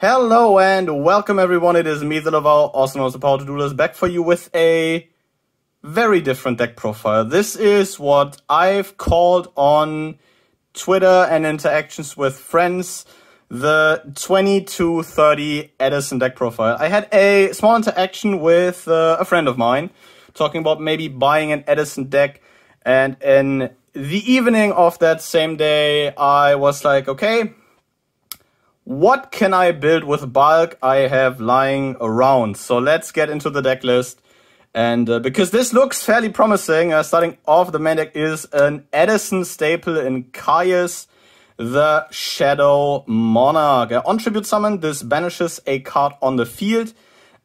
Hello and welcome everyone, it is me, the Lover, also known as the Power to Do List, back for you with a very different deck profile. This is what I've called on Twitter and interactions with friends the 20-30 Edison deck profile. I had a small interaction with a friend of mine talking about maybe buying an Edison deck, and in the evening of that same day I was like, okay, what can I build with bulk I have lying around? So let's get into the deck list. And because this looks fairly promising, starting off, the main deck is an Edison staple in Caius, the Shadow Monarch. On tribute summon, this banishes a card on the field.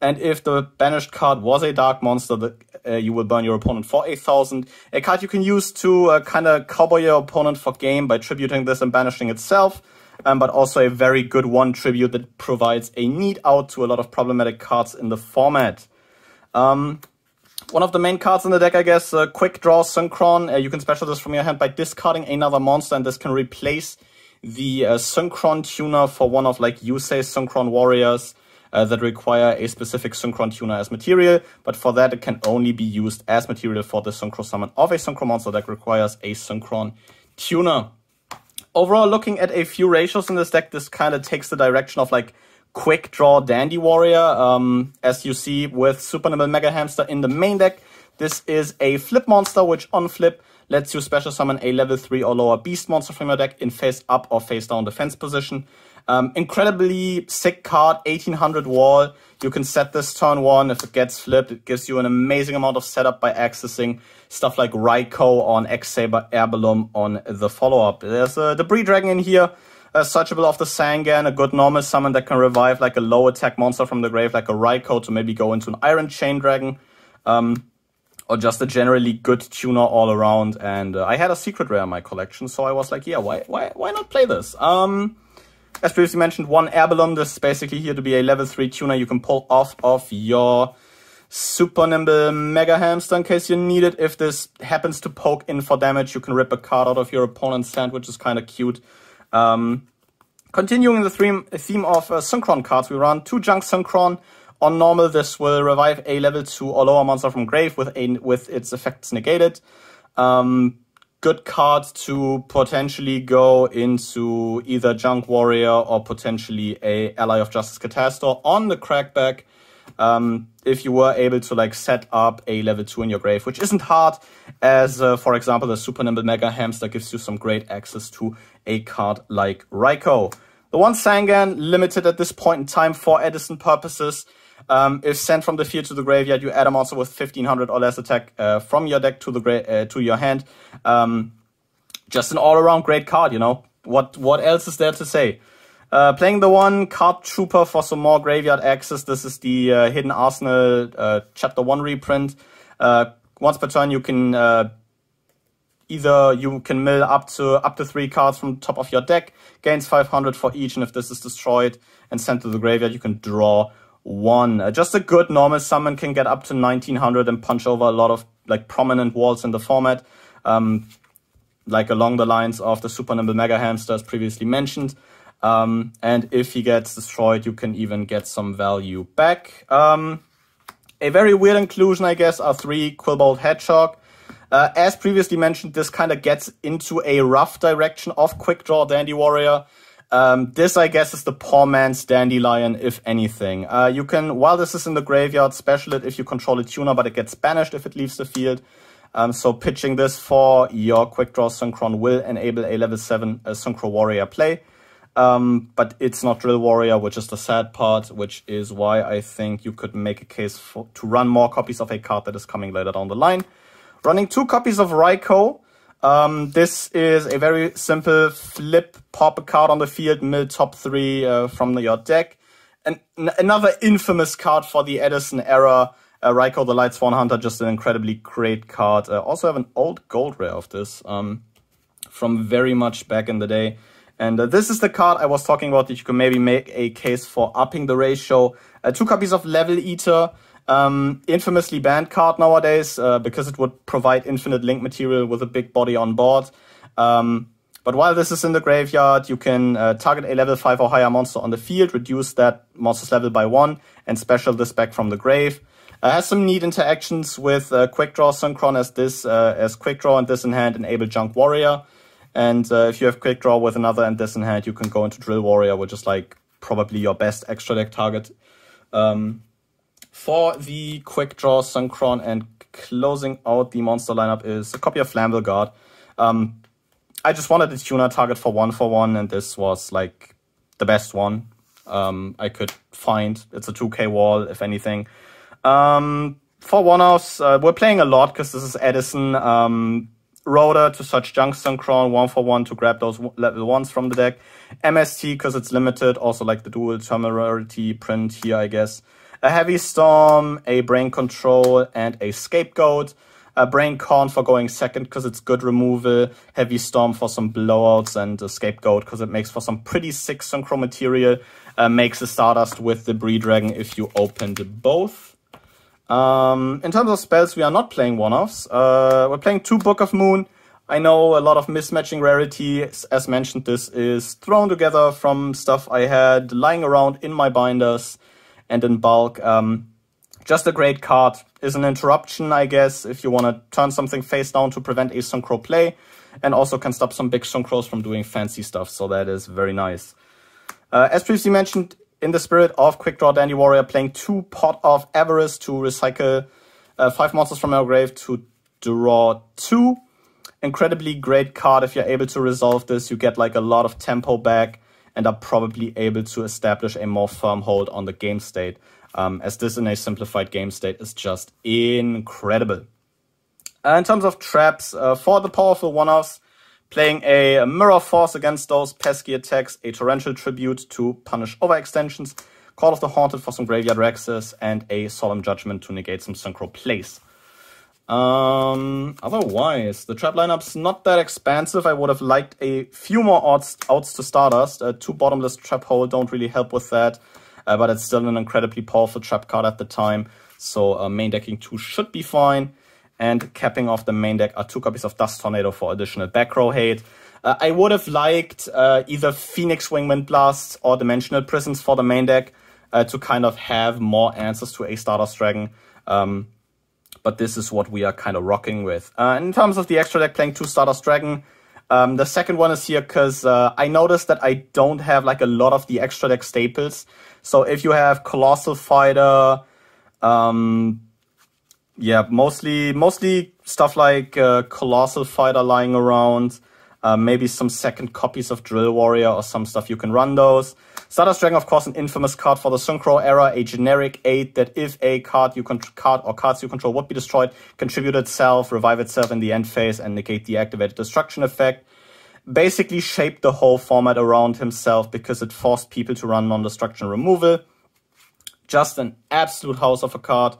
And if the banished card was a dark monster, you will burn your opponent for 8,000. A card you can use to kind of cowboy your opponent for game by tributing this and banishing itself. But also a very good one tribute that provides a neat out to a lot of problematic cards in the format. One of the main cards in the deck, I guess, Quickdraw Synchron. You can special this from your hand by discarding another monster, and this can replace the Synchron tuner for one of, like, you say, Synchron Warriors that require a specific Synchron tuner as material. But for that, it can only be used as material for the Synchro summon of a Synchro monster that requires a Synchron tuner. Overall, looking at a few ratios in this deck, this kind of takes the direction of, like, Quickdraw Dandywarrior. As you see with Super Nimble Mega Hamster in the main deck, this is a flip monster, which on flip lets you special summon a level 3 or lower beast monster from your deck in face up or face down defense position. Incredibly sick card, 1800 wall. You can set this turn 1. If it gets flipped, it gives you an amazing amount of setup by accessing stuff like Raikou on X-Saber, Air Balloon on the follow-up. There's a Debris Dragon in here, searchable off the Sangan, a good normal summon that can revive like a low attack monster from the grave, like a Raikou, to maybe go into an Iron Chain Dragon, or just a generally good tuner all around. And I had a secret rare in my collection, so I was like, yeah, why not play this? As previously mentioned, one Air Balloon. This is basically here to be a level 3 tuner you can pull off of your Super Nimble Mega Hamster in case you need it. If this happens to poke in for damage, you can rip a card out of your opponent's hand, which is kind of cute. Continuing the theme of Synchron cards, we run 2 Junk Synchron. On normal, this will revive a level 2 or lower monster from grave with its effects negated. Good card to potentially go into either Junk Warrior or potentially a Ally of Justice Catastor on the crackback. If you were able to, like, set up a level 2 in your grave, which isn't hard, as for example the Super Nimble Mega Hamster gives you some great access to a card like Raikou. The one Sangan, limited at this point in time for Edison purposes. If sent from the field to the graveyard, you add a monster with 1500 or less attack from your deck to your hand. Just an all-around great card, you know. What else is there to say? Playing the one Card Trooper for some more graveyard access. This is the Hidden Arsenal Chapter 1 reprint. Once per turn, you can either you can mill up to 3 cards from the top of your deck, gains 500 for each, and if this is destroyed and sent to the graveyard, you can draw 1. Just a good normal summon, can get up to 1900 and punch over a lot of, like, prominent walls in the format, like along the lines of the Super Nimble Mega Hamster as previously mentioned. And if he gets destroyed, you can even get some value back. A very weird inclusion, I guess, are 3 Quillbolt Hedgehog. As previously mentioned, this kind of gets into a rough direction of Quickdraw Dandywarrior. This, I guess, is the poor man's Dandelion, if anything. You can, while this is in the graveyard, special it if you control a tuner, but it gets banished if it leaves the field. So pitching this for your Quickdraw Synchron will enable a level 7 Synchro Warrior play. But it's not Drill Warrior, which is the sad part, which is why I think you could make a case to run more copies of a card that is coming later down the line. Running 2 copies of Raikou. This is a very simple flip, pop a card on the field, mill top 3 from your deck. And another infamous card for the Edison era, Raikou the Lightsworn Hunter, just an incredibly great card. Also have an old gold rare of this from very much back in the day. And this is the card I was talking about that you can maybe make a case for upping the ratio. 2 copies of Level Eater. Infamously banned card nowadays because it would provide infinite link material with a big body on board. But But while this is in the graveyard, you can target a level 5 or higher monster on the field, reduce that monster's level by 1, and special this back from the grave. Has some neat interactions with Quickdraw Synchron as Quickdraw and this in hand enable Junk Warrior. And if you have Quickdraw with another and this in hand, you can go into Drill Warrior, which is like probably your best extra deck target. For the Quickdraw Synchron and closing out the monster lineup is a copy of Flammable Guard. I just wanted a tuner target for 1/1, and this was like the best one I could find. It's a 2k wall, if anything. For one-offs, we're playing a lot because this is Edison. Rotor to search Junk Synchron, 1/1 to grab those level 1s from the deck. MST because it's limited, also like the dual temerity print here, I guess. A Heavy Storm, a Brain Control, and a Scapegoat. A Brain Con for going second because it's good removal. Heavy Storm for some blowouts, and a Scapegoat because it makes for some pretty sick synchro material. Makes a Stardust with the Bree Dragon if you opened both. In terms of spells, we are not playing one-offs. We're playing 2 Book of Moon. I know a lot of mismatching rarity. As mentioned, this is thrown together from stuff I had lying around in my binders and in bulk. Just a great card. Is an interruption, I guess, if you want to turn something face down to prevent a synchro play. And also can stop some big synchros from doing fancy stuff, so that is very nice. As previously mentioned, in the spirit of Quickdraw Dandywarrior, playing 2 Pot of Avarice to recycle 5 monsters from our grave to draw 2. Incredibly great card. If you're able to resolve this, you get like a lot of tempo back and are probably able to establish a more firm hold on the game state. As this in a simplified game state is just incredible. In terms of traps, for the powerful one-offs, playing a Mirror Force against those pesky attacks, a Torrential Tribute to punish overextensions, Call of the Haunted for some Graveyard Rexes, and a Solemn Judgment to negate some synchro plays. Otherwise, the trap lineup's not that expansive. I would have liked a few more outs to Stardust. 2 Bottomless Trap Hole don't really help with that, but it's still an incredibly powerful trap card at the time, so main decking 2 should be fine. And capping off the main deck are 2 copies of Dust Tornado for additional back row hate. I would have liked either Phoenix Wing Windblast or Dimensional Prisons for the main deck to kind of have more answers to a Stardust Dragon. But this is what we are kind of rocking with. In terms of the extra deck, playing 2 Stardust Dragon. The second one is here because I noticed that I don't have like a lot of the extra deck staples. So if you have Colossal Fighter, yeah, mostly stuff like Colossal Fighter lying around, maybe some second copies of Drill Warrior or some stuff, you can run those. Stardust Dragon, of course, an infamous card for the Synchro era, a generic 8 that if a card or cards you control would be destroyed, contribute itself, revive itself in the end phase, and negate the activated destruction effect. Basically shaped the whole format around himself because it forced people to run non-destruction removal. Just an absolute house of a card.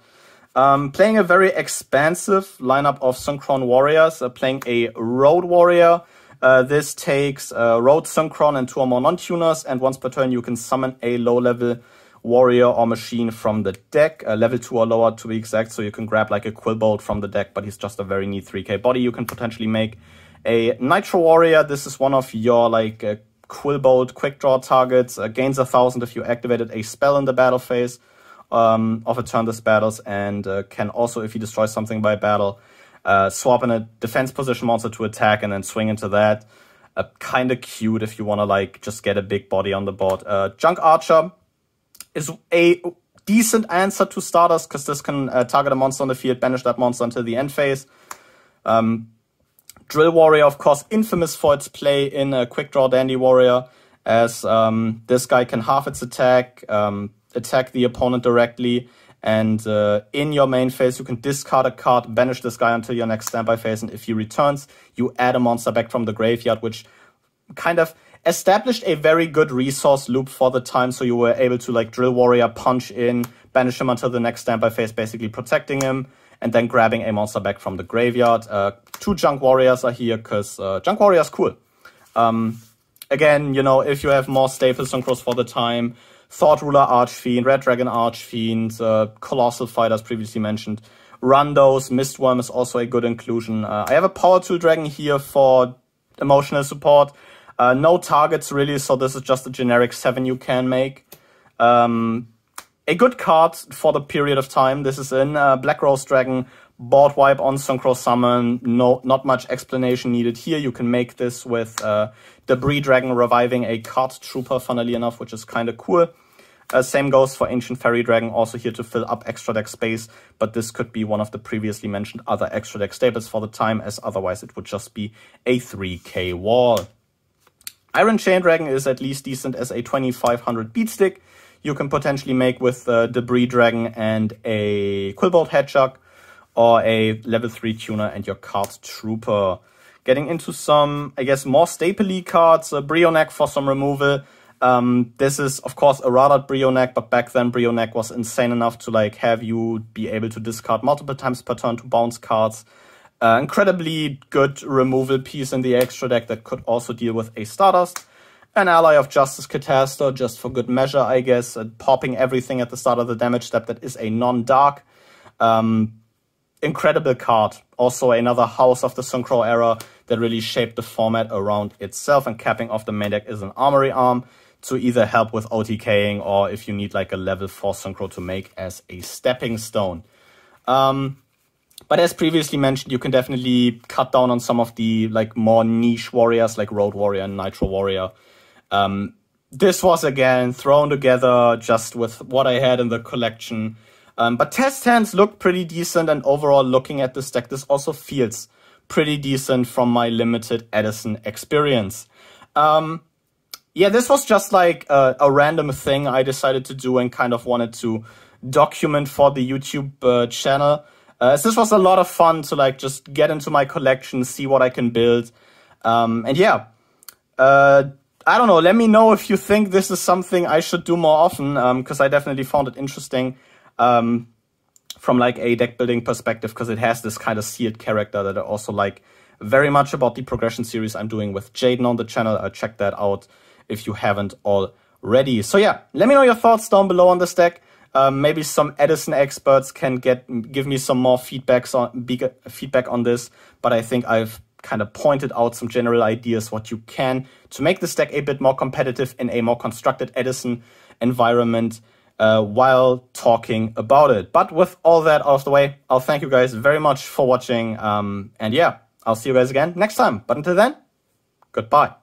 Playing a very expansive lineup of Synchron Warriors, playing a Road Warrior. This takes Road Synchron and 2 or more non-tuners, and once per turn you can summon a low-level warrior or machine from the deck, level 2 or lower to be exact, so you can grab like a Quillbolt from the deck, but he's just a very neat 3k body you can potentially make. A Nitro Warrior, this is one of your like Quillbolt quick draw targets, gains 1000 if you activated a spell in the battle phase of a turn this battles, and can also, if you destroy something by battle, swap in a defense position monster to attack and then swing into that. Kind of cute if you want to like just get a big body on the board. Junk Archer is a decent answer to Stardust because this can target a monster on the field, banish that monster until the end phase. Drill Warrior, of course, infamous for its play in Quickdraw Dandywarrior, as this guy can half its attack, attack the opponent directly, and in your main phase you can discard a card, banish this guy until your next standby phase, and if he returns, you add a monster back from the graveyard, which kind of established a very good resource loop for the time, so you were able to like Drill Warrior, punch in, banish him until the next standby phase, basically protecting him, and then grabbing a monster back from the graveyard. 2 Junk Warriors are here because Junk Warrior is cool. Again, you know, if you have more staple synchros for the time, Thought Ruler Archfiend, Red Dragon Archfiend, Colossal Fighters previously mentioned, run those. Mistworm is also a good inclusion. I have a Power Tool Dragon here for emotional support. No targets really, so this is just a generic 7 you can make. A good card for the period of time this is in. Black Rose Dragon, board wipe on Synchro Summon. Not much explanation needed here. You can make this with Debris Dragon reviving a card trooper, funnily enough, which is kind of cool. Same goes for Ancient Fairy Dragon, also here to fill up extra deck space, but this could be one of the previously mentioned other extra deck staples for the time, as otherwise it would just be a 3k wall. Iron Chain Dragon is at least decent as a 2500 beat stick. You can potentially make with Debris Dragon and a Quillbolt Hedgehog, or a level 3 tuner and your card trooper. Getting into some, I guess, more staple-y cards, Brionac for some removal. This is, of course, a rather Brionac, but back then Brionac was insane enough to like have you be able to discard multiple times per turn to bounce cards. Incredibly good removal piece in the extra deck that could also deal with a Stardust. An Ally of Justice Catastor, just for good measure, I guess, popping everything at the start of the damage step that is a non-dark. Incredible card. Also another house of the Synchro era that really shaped the format around itself, and capping off the main deck is an Armory Arm to either help with OTKing or if you need like a level 4 Synchro to make as a stepping stone. But as previously mentioned, you can definitely cut down on some of the like more niche warriors like Road Warrior and Nitro Warrior. This was again thrown together just with what I had in the collection. But test hands look pretty decent, and overall looking at this deck, this also feels pretty decent from my limited Edison experience. Yeah, this was just like a random thing I decided to do and kind of wanted to document for the YouTube channel. This was a lot of fun to like just get into my collection, see what I can build. And yeah, I don't know, let me know if you think this is something I should do more often, because I definitely found it interesting from like a deck building perspective, because it has this kind of sealed character that I also like very much about the progression series I'm doing with Jaden on the channel. Check that out if you haven't already. So yeah, let me know your thoughts down below on this deck. Maybe some Edison experts can give me some more feedback on this, but I think I've kind of pointed out some general ideas what you can to make this deck a bit more competitive in a more constructed Edison environment while talking about it. But with all that out of the way, I'll thank you guys very much for watching, and yeah, I'll see you guys again next time. But until then, goodbye.